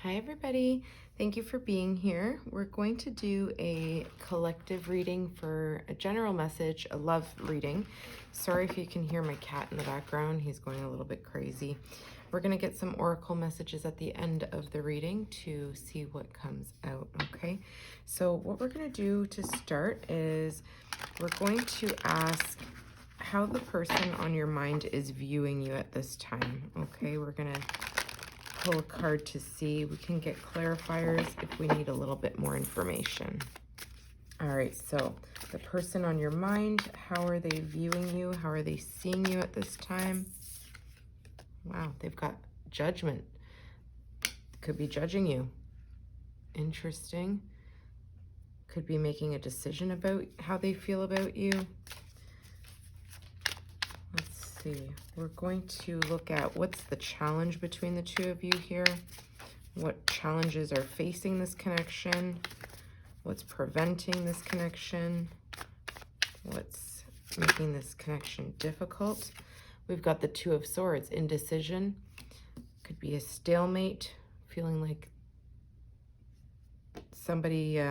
Hi, everybody. Thank you for being here. We're going to do a collective reading for a general message, a love reading. Sorry if you can hear my cat in the background. He's going a little bit crazy. We're going to get some oracle messages at the end of the reading to see what comes out, okay? So what we're going to do to start is we're going to ask how the person on your mind is viewing you at this time, okay? We're going to pull a card to see. We can get clarifiers if we need a little bit more information. All right, so the person on your mind, how are they viewing you? How are they seeing you at this time? Wow, they've got judgment. Could be judging you. Interesting. Could be making a decision about how they feel about you. Let's see. We're going to look at what's the challenge between the two of you here. What challenges are facing this connection? What's preventing this connection? What's making this connection difficult? We've got the Two of Swords, indecision. Could be a stalemate, feeling like somebody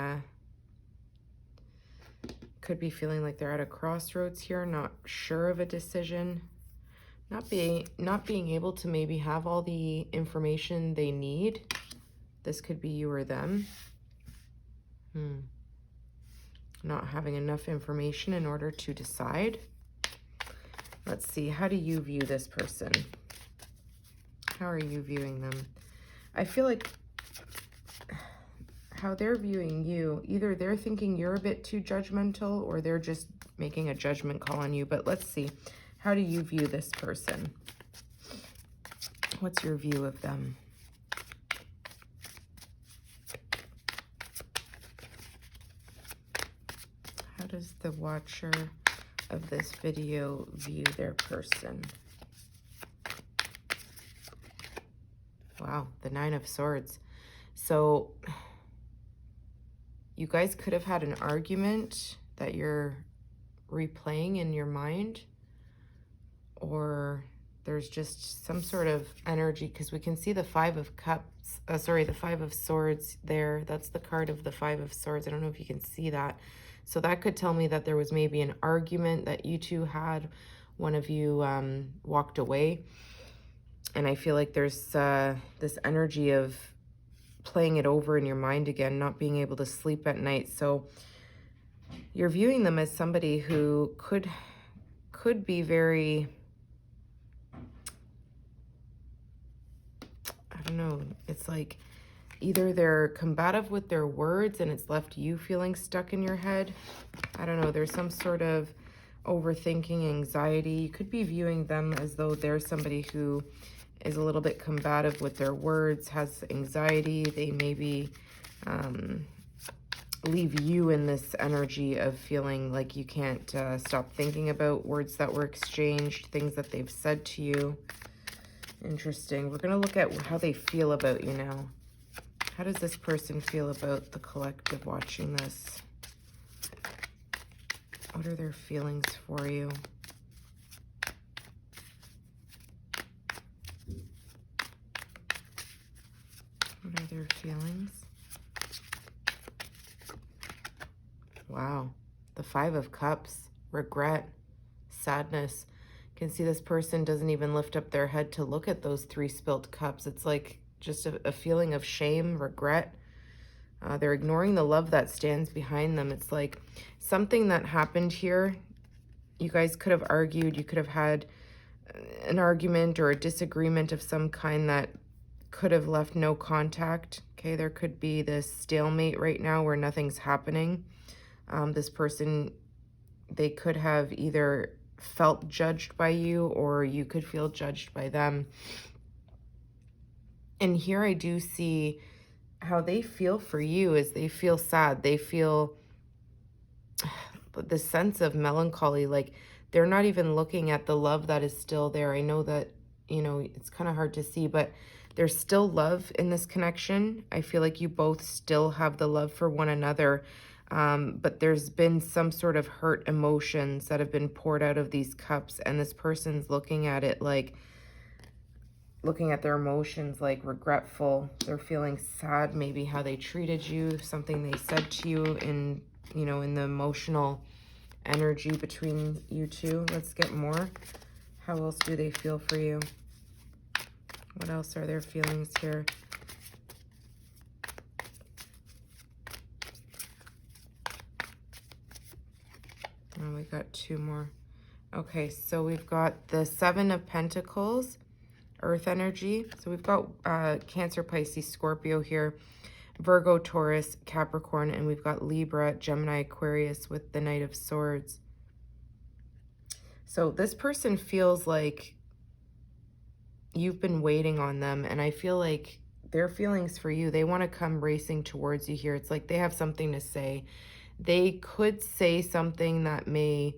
could be feeling like they're at a crossroads here, not sure of a decision, not being able to maybe have all the information they need. This could be you or them. Not having enough information in order to decide. Let's see, how do you view this person? How are you viewing them? I feel like how they're viewing you, either they're thinking you're a bit too judgmental or they're just making a judgment call on you. But let's see, how do you view this person? What's your view of them? How does the watcher of this video view their person? Wow, the Nine of Swords. So you guys could have had an argument that you're replaying in your mind, or there's just some sort of energy, because we can see the Five of Cups, the Five of Swords there. That's the card of the Five of Swords. I don't know if you can see that. So that could tell me that there was maybe an argument that you two had. One of you walked away. And I feel like there's this energy of playing it over in your mind again, not being able to sleep at night. So you're viewing them as somebody who could be very, I don't know, it's like either they're combative with their words and it's left you feeling stuck in your head. I don't know, there's some sort of overthinking, anxiety. You could be viewing them as though they're somebody who is a little bit combative with their words, has anxiety. They maybe leave you in this energy of feeling like you can't stop thinking about words that were exchanged, things that they've said to you. Interesting. We're going to look at how they feel about you now. How does this person feel about the collective watching this? What are their feelings for you? What are their feelings? Wow. The Five of Cups. Regret. Sadness. You can see this person doesn't even lift up their head to look at those three spilt cups. It's like just a feeling of shame, regret. They're ignoring the love that stands behind them. It's like something that happened here. You guys could have argued. You could have had an argument or a disagreement of some kind that could have left no contact. Okay, there could be this stalemate right now where nothing's happening. This person, they could have either felt judged by you or you could feel judged by them. And here I do see how they feel for you is they feel sad. They feel the sense of melancholy, like they're not even looking at the love that is still there. I know that, you know, it's kind of hard to see, but there's still love in this connection. I feel like you both still have the love for one another, but there's been some sort of hurt emotions that have been poured out of these cups, and this person's looking at it like, looking at their emotions, like regretful. They're feeling sad, maybe how they treated you, something they said to you in, you know, in the emotional energy between you two. Let's get more. How else do they feel for you? What else are their feelings here? Oh, we got two more. Okay, so we've got the Seven of Pentacles, Earth energy. So we've got Cancer, Pisces, Scorpio here, Virgo, Taurus, Capricorn, and we've got Libra, Gemini, Aquarius with the Knight of Swords. So this person feels like you've been waiting on them, and I feel like their feelings for you, they want to come racing towards you here. It's like they have something to say. They could say something that may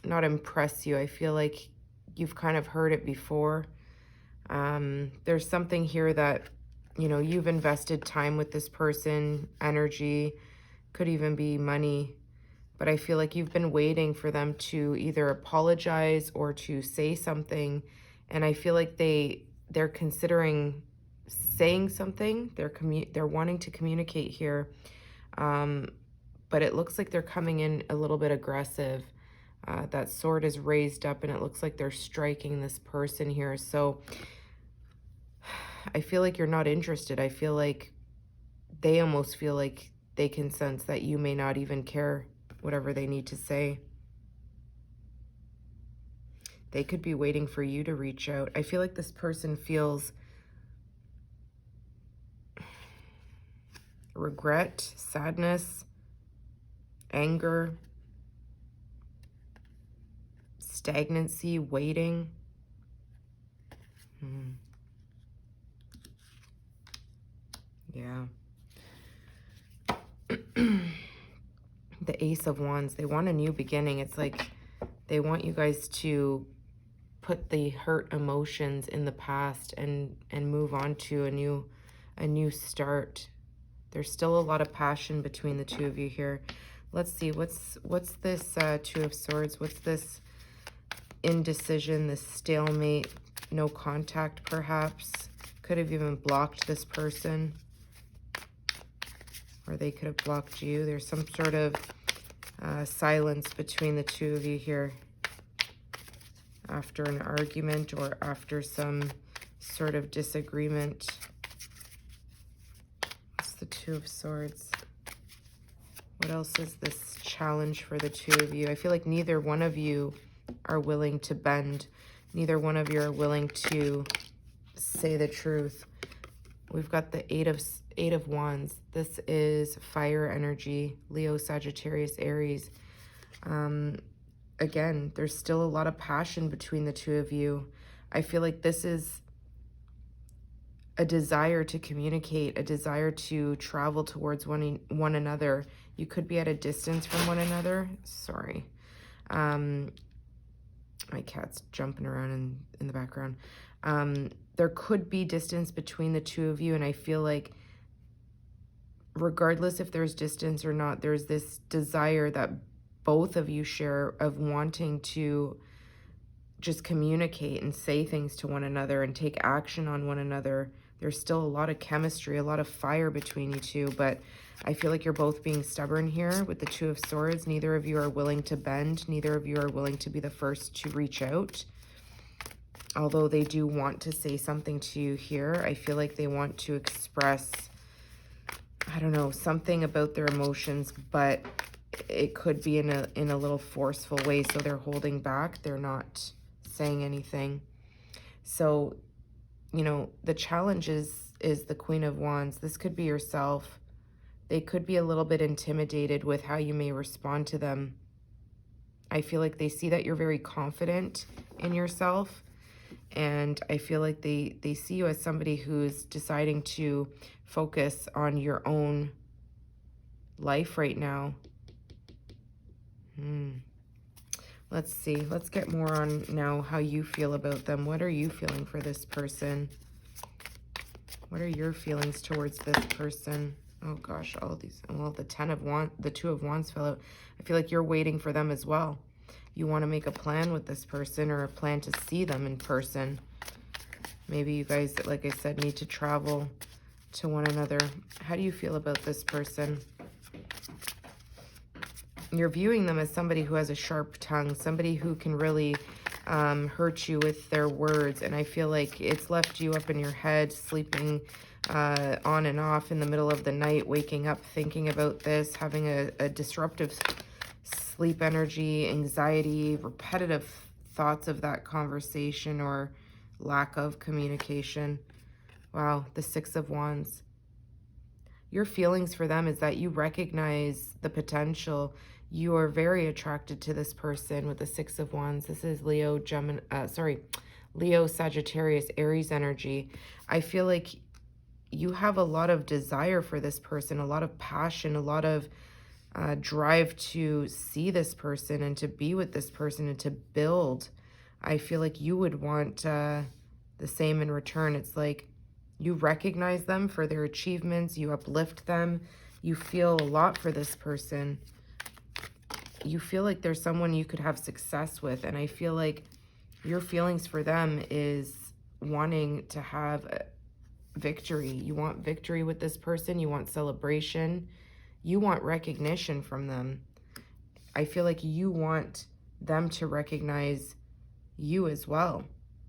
not impress you. I feel like you've kind of heard it before. There's something here that, you know, you've invested time with this person, energy, could even be money, but I feel like you've been waiting for them to either apologize or to say something, and I feel like they're considering saying something. They're wanting to communicate here, but it looks like they're coming in a little bit aggressive. That sword is raised up, and it looks like they're striking this person here. So I feel like you're not interested. I feel like they almost feel like they can sense that you may not even care whatever they need to say. They could be waiting for you to reach out. I feel like this person feels regret, sadness, anger, stagnancy, waiting. Yeah. The Ace of Wands. They want a new beginning. It's like they want you guys to put the hurt emotions in the past and move on to a new start. There's still a lot of passion between the two of you here. Let's see, what's this Two of Swords? What's this indecision, this stalemate, no contact perhaps? Could have even blocked this person, or they could have blocked you. There's some sort of silence between the two of you here after an argument or after some sort of disagreement. What's the Two of Swords? What else is this challenge for the two of you? I feel like neither one of you are willing to bend. Neither one of you are willing to say the truth. We've got the Eight of Wands. This is fire energy, Leo, Sagittarius, Aries. Again, there's still a lot of passion between the two of you. I feel like this is a desire to communicate, a desire to travel towards one another. You could be at a distance from one another. Sorry. My cat's jumping around in the background. There could be distance between the two of you, and I feel like regardless if there's distance or not, there's this desire that both of you share of wanting to just communicate and say things to one another and take action on one another. There's still a lot of chemistry, a lot of fire between you two, but I feel like you're both being stubborn here with the Two of Swords. Neither of you are willing to bend. Neither of you are willing to be the first to reach out. Although they do want to say something to you here, I feel like they want to express, I don't know, something about their emotions, but it could be in a little forceful way, so they're holding back. They're not saying anything. So, you know, the challenge is the Queen of Wands. This could be yourself. They could be a little bit intimidated with how you may respond to them. I feel like they see that you're very confident in yourself, and I feel like they see you as somebody who's deciding to focus on your own life right now. Let's see. Let's get more on now how you feel about them. What are you feeling for this person? What are your feelings towards this person? Oh gosh, all these. Well, the Two of Wands fell out. I feel like you're waiting for them as well. You want to make a plan with this person, or a plan to see them in person. Maybe you guys, like I said, need to travel to one another. How do you feel about this person? You're viewing them as somebody who has a sharp tongue, somebody who can really hurt you with their words. And I feel like it's left you up in your head, sleeping on and off in the middle of the night, waking up thinking about this, having a disruptive sleep energy, anxiety, repetitive thoughts of that conversation or lack of communication. Wow, the Six of Wands. Your feelings for them is that you recognize the potential. You are very attracted to this person with the Six of Wands. This is Leo, Leo, Sagittarius, Aries energy. I feel like you have a lot of desire for this person, a lot of passion, a lot of drive to see this person and to be with this person and to build. I feel like you would want the same in return. It's like you recognize them for their achievements. You uplift them. You feel a lot for this person. You feel like there's someone you could have success with. And I feel like your feelings for them is wanting to have victory. You want victory with this person. You want celebration. You want recognition from them. I feel like you want them to recognize you as well.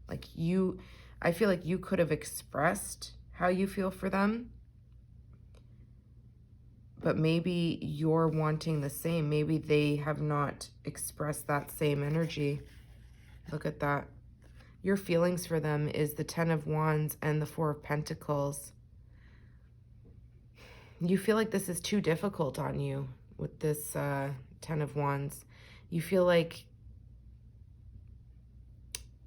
Like I feel like you could have expressed how you feel for them, but maybe you're wanting the same. Maybe they have not expressed that same energy. Look at that. Your feelings for them is the Ten of Wands and the Four of Pentacles. You feel like this is too difficult on you with this Ten of Wands. You feel like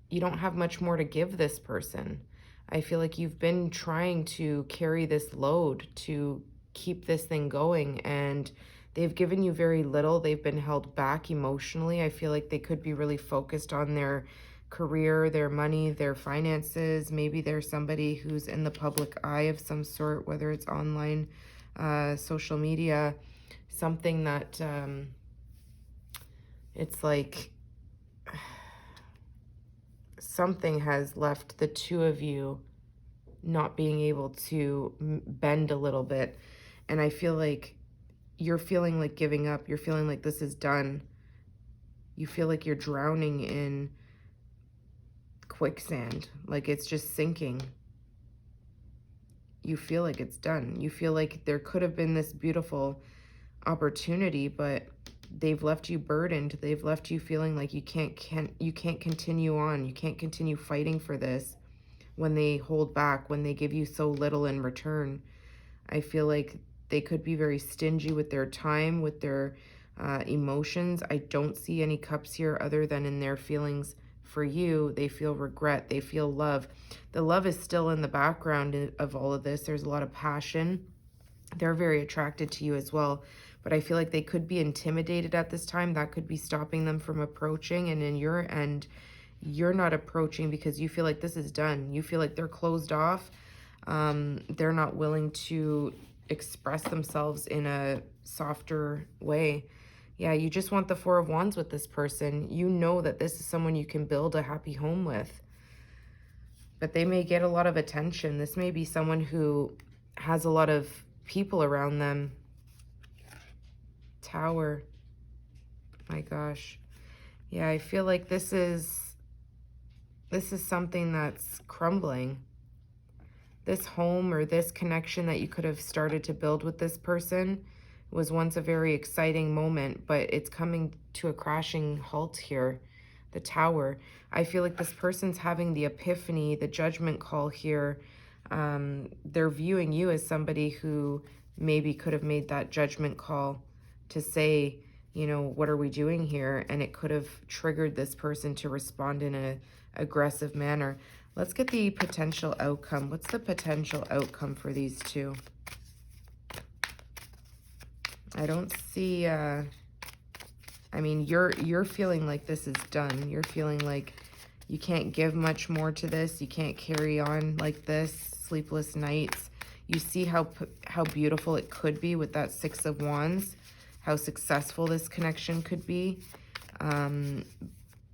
you don't have much more to give this person. I feel like you've been trying to carry this load to keep this thing going, and they've given you very little. They've been held back emotionally. I feel like they could be really focused on their career, their money, their finances. Maybe they're somebody who's in the public eye of some sort, whether it's online, social media, something that it's like something has left the two of you not being able to bend a little bit. And I feel like you're feeling like giving up. You're feeling like this is done. You feel like you're drowning in quicksand, like it's just sinking. You feel like it's done. You feel like there could have been this beautiful opportunity, but they've left you burdened. They've left you feeling like you can't continue on. You can't continue fighting for this when they hold back, when they give you so little in return. I feel like they could be very stingy with their time, with their emotions. I don't see any cups here other than in their feelings for you. They feel regret. They feel love. The love is still in the background of all of this. There's a lot of passion. They're very attracted to you as well. But I feel like they could be intimidated at this time. That could be stopping them from approaching. And in your end, you're not approaching because you feel like this is done. You feel like they're closed off. They're not willing to express themselves in a softer way. Yeah, you just want the Four of Wands with this person. You know that this is someone you can build a happy home with. But they may get a lot of attention. This may be someone who has a lot of people around them. Tower. My gosh. Yeah, I feel like this is something that's crumbling. This home or this connection that you could have started to build with this person was once a very exciting moment, but it's coming to a crashing halt here. The Tower. I feel like this person's having the epiphany, the judgment call here. They're viewing you as somebody who maybe could have made that judgment call to say, you know, what are we doing here? And it could have triggered this person to respond in an aggressive manner. Let's get the potential outcome. What's the potential outcome for these two? I don't see, I mean, you're feeling like this is done. You're feeling like you can't give much more to this. You can't carry on like this. Sleepless nights. You see how beautiful it could be with that Six of Wands. How successful this connection could be.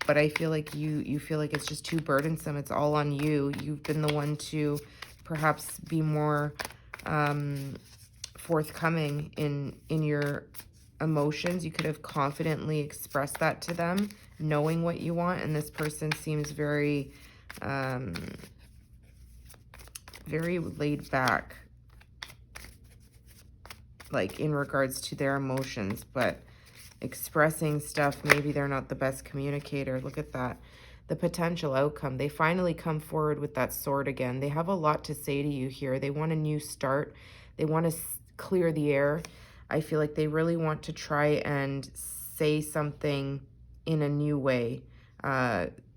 but I feel like you feel like it's just too burdensome. It's all on you. You've been the one to perhaps be more forthcoming in your emotions. You could have confidently expressed that to them, knowing what you want, and this person seems very very laid back, like in regards to their emotions, but expressing stuff, maybe they're not the best communicator. Look at that. The potential outcome. They finally come forward with that sword again. They have a lot to say to you here. They want a new start. They want to clear the air. I feel like they really want to try and say something in a new way.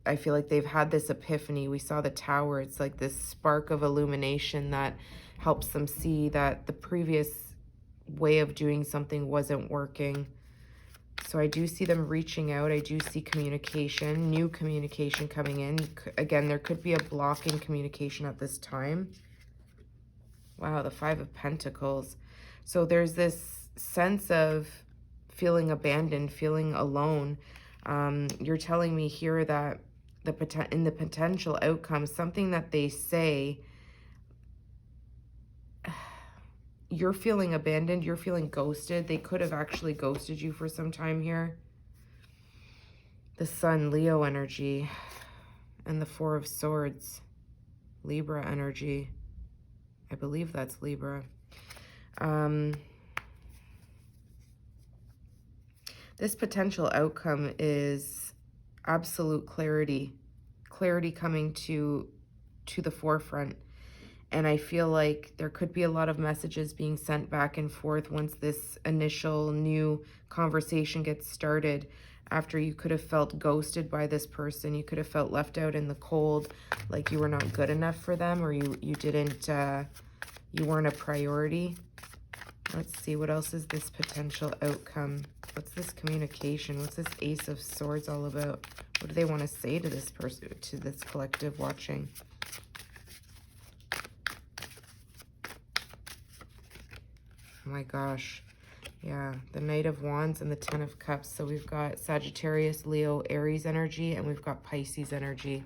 I feel like they've had this epiphany. We saw the tower. It's like this spark of illumination that helps them see that the previous way of doing something wasn't working. So I do see them reaching out. I do see communication, new communication coming in. Again, there could be a block in communication at this time. Wow, the Five of Pentacles. So there's this sense of feeling abandoned, feeling alone. You're telling me here that in the potential outcome, something that they say, you're feeling abandoned, you're feeling ghosted. They could have actually ghosted you for some time here. The Sun, Leo energy, and the Four of Swords, Libra energy. I believe that's Libra. This potential outcome is absolute clarity. Clarity coming to the forefront. And I feel like there could be a lot of messages being sent back and forth once this initial new conversation gets started. After you could have felt ghosted by this person, you could have felt left out in the cold, like you were not good enough for them, or you weren't a priority. Let's see, what else is this potential outcome? What's this communication? What's this Ace of Swords all about? What do they want to say to this person, to this collective watching? Oh my gosh. Yeah, the Knight of Wands and the Ten of Cups. So we've got Sagittarius, Leo, Aries energy, and we've got Pisces energy.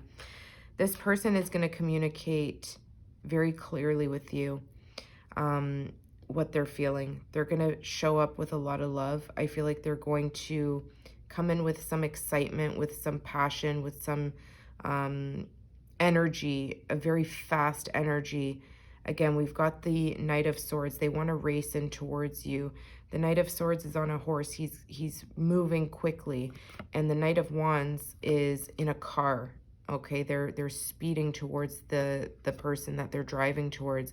This person is going to communicate very clearly with you what they're feeling. They're going to show up with a lot of love. I feel like they're going to come in with some excitement, with some passion, with some energy, a very fast energy. Again, we've got the Knight of Swords. They want to race in towards you. The Knight of Swords is on a horse. He's moving quickly. And the Knight of Wands is in a car. Okay, they're speeding towards the person that they're driving towards.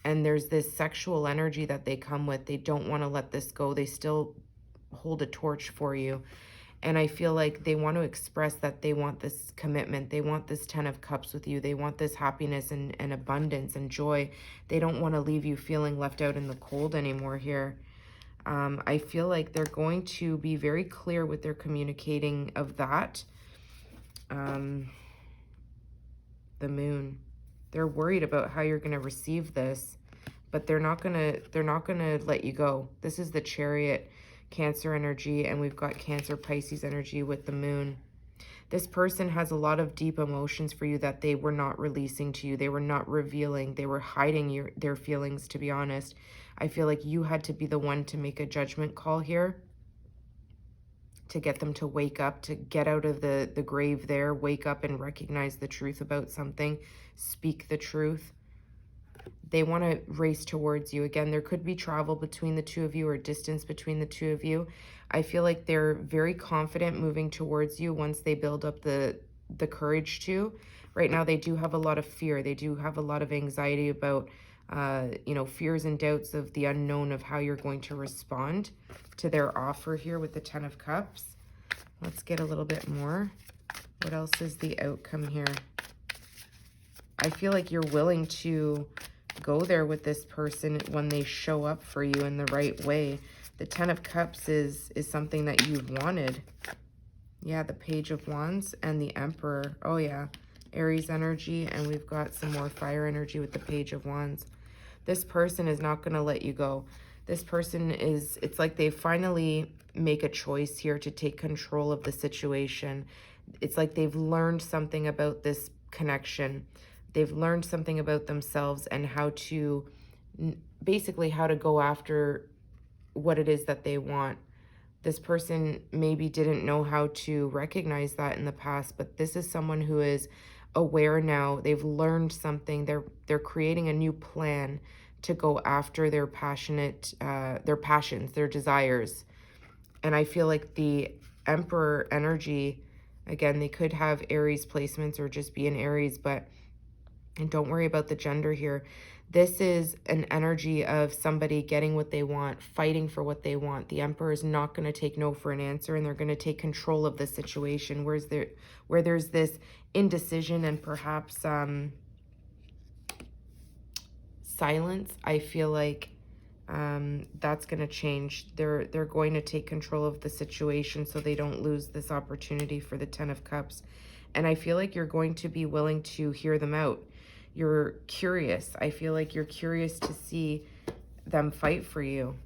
And there's this sexual energy that they come with. They don't want to let this go. They still hold a torch for you. And I feel like they want to express that they want this commitment. They want this Ten of Cups with you. They want this happiness and abundance and joy. They don't want to leave you feeling left out in the cold anymore here. I feel like they're going to be very clear with their communicating of that. The Moon. They're worried about how you're going to receive this, but they're not going to let you go. This is the Chariot, Cancer energy, and we've got Cancer, Pisces energy with the Moon. This person has a lot of deep emotions for you that they were not releasing to you. They were not revealing. They were hiding their feelings, to be honest. I feel like you had to be the one to make a judgment call here, to get them to wake up, to get out of the grave there, wake up and recognize the truth about something, speak the truth. They want to race towards you. Again, there could be travel between the two of you or distance between the two of you. I feel like they're very confident moving towards you once they build up the courage to. Right now, they do have a lot of fear. They do have a lot of anxiety about, fears and doubts of the unknown of how you're going to respond to their offer here with the Ten of Cups. Let's get a little bit more. What else is the outcome here? I feel like you're willing to go there with this person when they show up for you in the right way. The Ten of Cups is something that you've wanted. Yeah, the Page of Wands and the Emperor. Oh yeah, Aries energy, and we've got some more fire energy with the Page of Wands. This person is not going to let you go. This person is, it's like they finally make a choice here to take control of the situation. It's like they've learned something about this connection. They've learned something about themselves and how to, basically how to go after what it is that they want. This person maybe didn't know how to recognize that in the past, but this is someone who is aware now. They've learned something. They're creating a new plan to go after their passions, their desires. And I feel like the Emperor energy, again, they could have Aries placements or just be an Aries, and don't worry about the gender here. This is an energy of somebody getting what they want, fighting for what they want. The Emperor is not going to take no for an answer, and they're going to take control of the situation. Where there's this indecision and perhaps silence, I feel like that's going to change. They're going to take control of the situation so they don't lose this opportunity for the Ten of Cups. And I feel like you're going to be willing to hear them out. You're curious. I feel like you're curious to see them fight for you.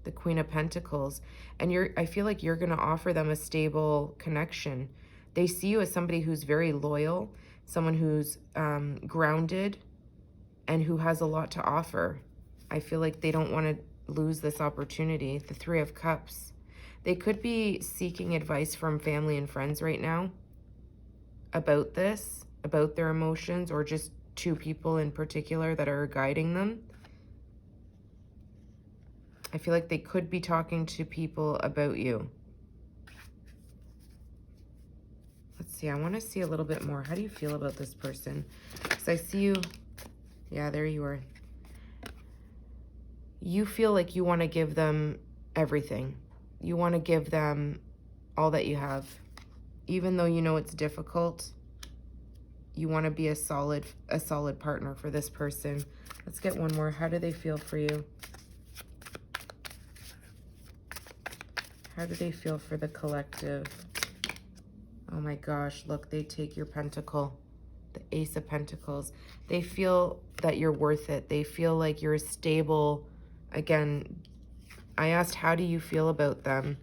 The Queen of Pentacles. And I feel like you're going to offer them a stable connection. They see you as somebody who's very loyal, someone who's grounded, and who has a lot to offer. I feel like they don't want to lose this opportunity. The Three of Cups. They could be seeking advice from family and friends right now about this, about their emotions, or just two people in particular that are guiding them. I feel like they could be talking to people about you. Let's see. I want to see a little bit more. How do you feel about this person? Because I see you. Yeah, there you are. You feel like you want to give them everything. You want to give them all that you have. Even though you know it's difficult, you want to be a solid partner for this person. Let's get one more. How do they feel for you? How do they feel for the collective? Oh my gosh, look, they take your pentacle. The Ace of Pentacles. They feel that you're worth it. They feel like you're stable. Again, I asked, how do you feel about them?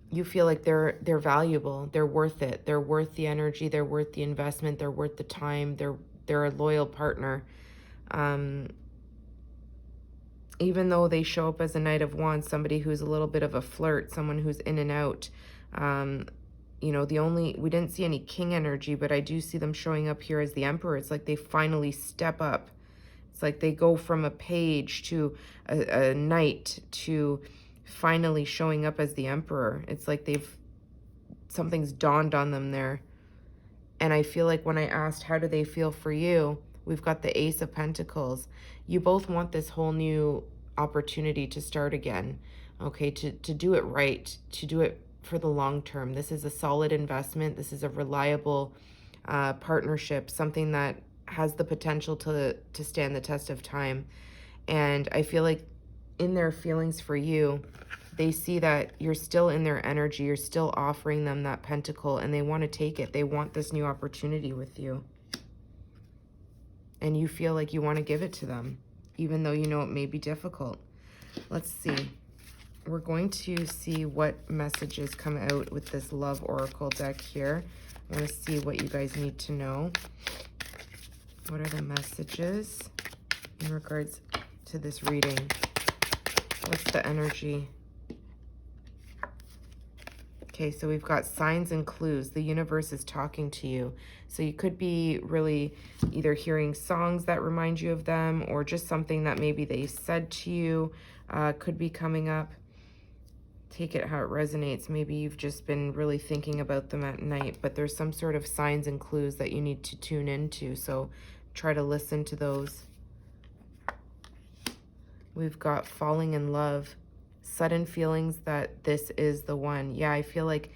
You feel like they're valuable. They're worth it. They're worth the energy. They're worth the investment. They're worth the time. They're a loyal partner. Even though they show up as a Knight of Wands, somebody who's a little bit of a flirt, someone who's in and out. You know, we didn't see any King energy, but I do see them showing up here as the Emperor. It's like they finally step up. It's like they go from a page to a knight to finally showing up as the Emperor. It's like something's dawned on them there. And I feel like when I asked, how do they feel for you? We've got the Ace of Pentacles. You both want this whole new opportunity to start again, okay? To do it right, to do it for the long term. This is a solid investment. This is a reliable partnership, something that has the potential to stand the test of time. And I feel like in their feelings for you, they see that you're still in their energy. You're still offering them that pentacle, and they want to take it. They want this new opportunity with you. And you feel like you want to give it to them, even though you know it may be difficult. Let's see. We're going to see what messages come out with this Love Oracle deck here. I want to see what you guys need to know. What are the messages in regards to this reading? What's the energy? Okay, so we've got signs and clues. The universe is talking to you. So you could be really either hearing songs that remind you of them, or just something that maybe they said to you could be coming up. Take it how it resonates. Maybe you've just been really thinking about them at night, but there's some sort of signs and clues that you need to tune into. So try to listen to those. We've got falling in love. Sudden feelings that this is the one. Yeah, I feel like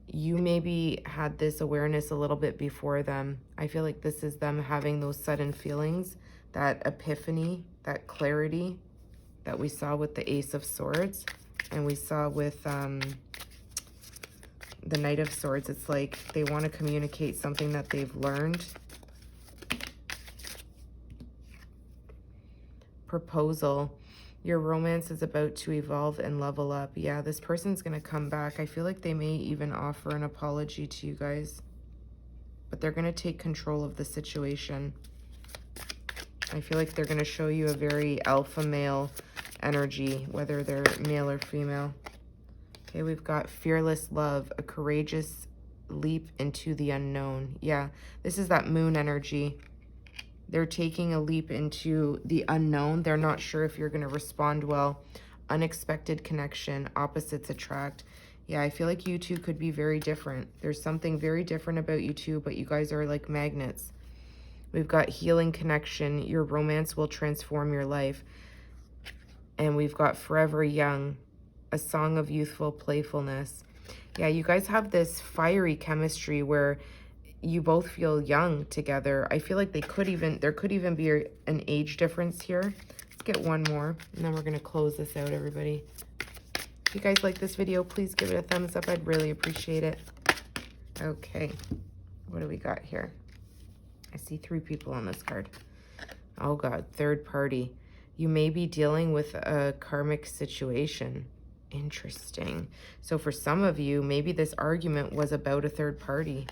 you maybe had this awareness a little bit before them. I feel like this is them having those sudden feelings, that epiphany, that clarity that we saw with the Ace of Swords, and we saw with the Knight of Swords. It's like they want to communicate something that they've learned. Proposal. Your romance is about to evolve and level up. Yeah, this person's going to come back. I feel like they may even offer an apology to you guys. But they're going to take control of the situation. I feel like they're going to show you a very alpha male energy, whether they're male or female. Okay, we've got fearless love, a courageous leap into the unknown. Yeah, this is that moon energy. They're taking a leap into the unknown. They're not sure if you're going to respond well. Unexpected connection, opposites attract. Yeah, I feel like you two could be very different. There's something very different about you two, but you guys are like magnets. We've got healing connection. Your romance will transform your life. And we've got forever young, a song of youthful playfulness. Yeah, you guys have this fiery chemistry where you both feel young together. I feel like there could even be an age difference here. Let's get one more, and then we're going to close this out, everybody. If you guys like this video, please give it a thumbs up. I'd really appreciate it. Okay, what do we got here? I see 3 people on this card. Oh God, third party. You may be dealing with a karmic situation. Interesting. So for some of you, maybe this argument was about a third party.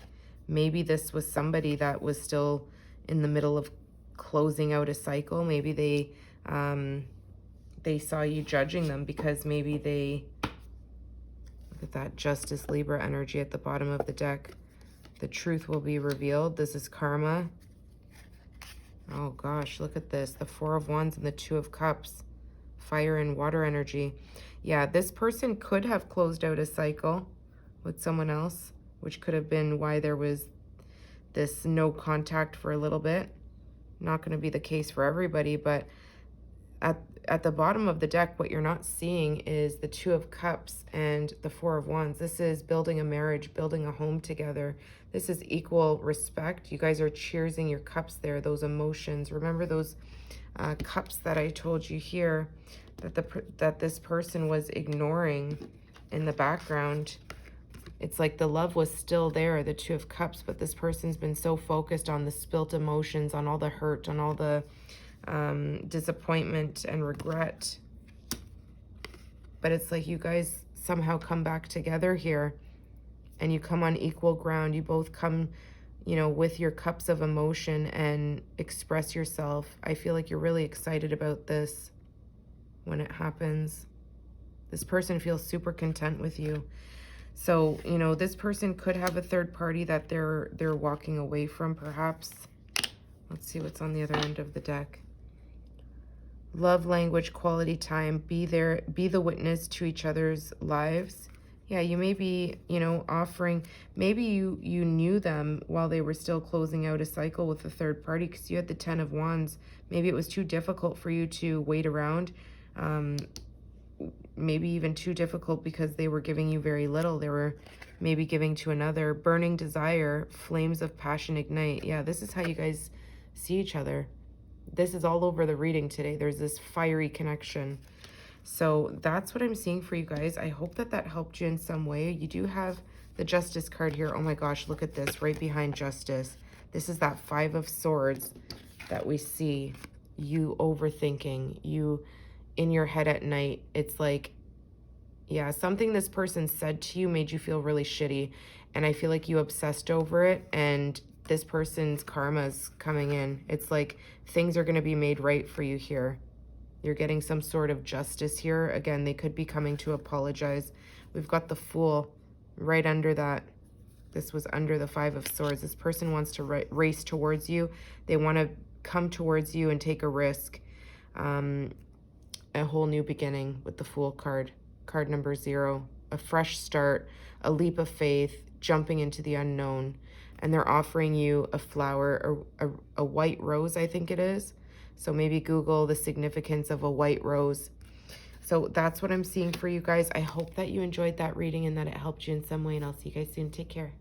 Maybe this was somebody that was still in the middle of closing out a cycle. Maybe they saw you judging them because maybe they, look at that Justice Libra energy at the bottom of the deck. The truth will be revealed. This is karma. Oh gosh, look at this. The 4 of Wands and the 2 of Cups. Fire and water energy. Yeah, this person could have closed out a cycle with someone else, which could have been why there was this no contact for a little bit. Not going to be the case for everybody, but at the bottom of the deck, what you're not seeing is the 2 of Cups and the 4 of Wands. This is building a marriage, building a home together. This is equal respect. You guys are cheersing your cups there, those emotions. Remember those cups that I told you here that this person was ignoring in the background. It's like the love was still there, the 2 of Cups, but this person's been so focused on the spilt emotions, on all the hurt, on all the disappointment and regret. But it's like you guys somehow come back together here and you come on equal ground. You both come, you know, with your cups of emotion and express yourself. I feel like you're really excited about this when it happens. This person feels super content with you. So, you know, this person could have a third party that they're walking away from, perhaps. Let's see what's on the other end of the deck. Love language, quality time. Be there, be the witness to each other's lives. Yeah, you may be, you know, offering, maybe you knew them while they were still closing out a cycle with a third party because you had the 10 of Wands. Maybe it was too difficult for you to wait around. Maybe even too difficult because they were giving you very little. They were maybe giving to another. Burning desire, flames of passion ignite. Yeah, this is how you guys see each other. This is all over the reading today. There's this fiery connection. So that's what I'm seeing for you guys. I hope that that helped you in some way. You do have the Justice card here. Oh my gosh, look at this right behind Justice. This is that 5 of Swords that we see. You overthinking, you in your head at night. It's like, yeah, something this person said to you made you feel really shitty. And I feel like you obsessed over it, and this person's karma's coming in. It's like things are going to be made right for you here. You're getting some sort of justice here. Again, they could be coming to apologize. We've got the Fool right under that. This was under the 5 of Swords. This person wants to race towards you. They want to come towards you and take a risk. A whole new beginning with the Fool card. Card number 0. A fresh start, a leap of faith, jumping into the unknown. And they're offering you a flower, a white rose, I think it is. So maybe Google the significance of a white rose. So that's what I'm seeing for you guys. I hope that you enjoyed that reading and that it helped you in some way. And I'll see you guys soon. Take care.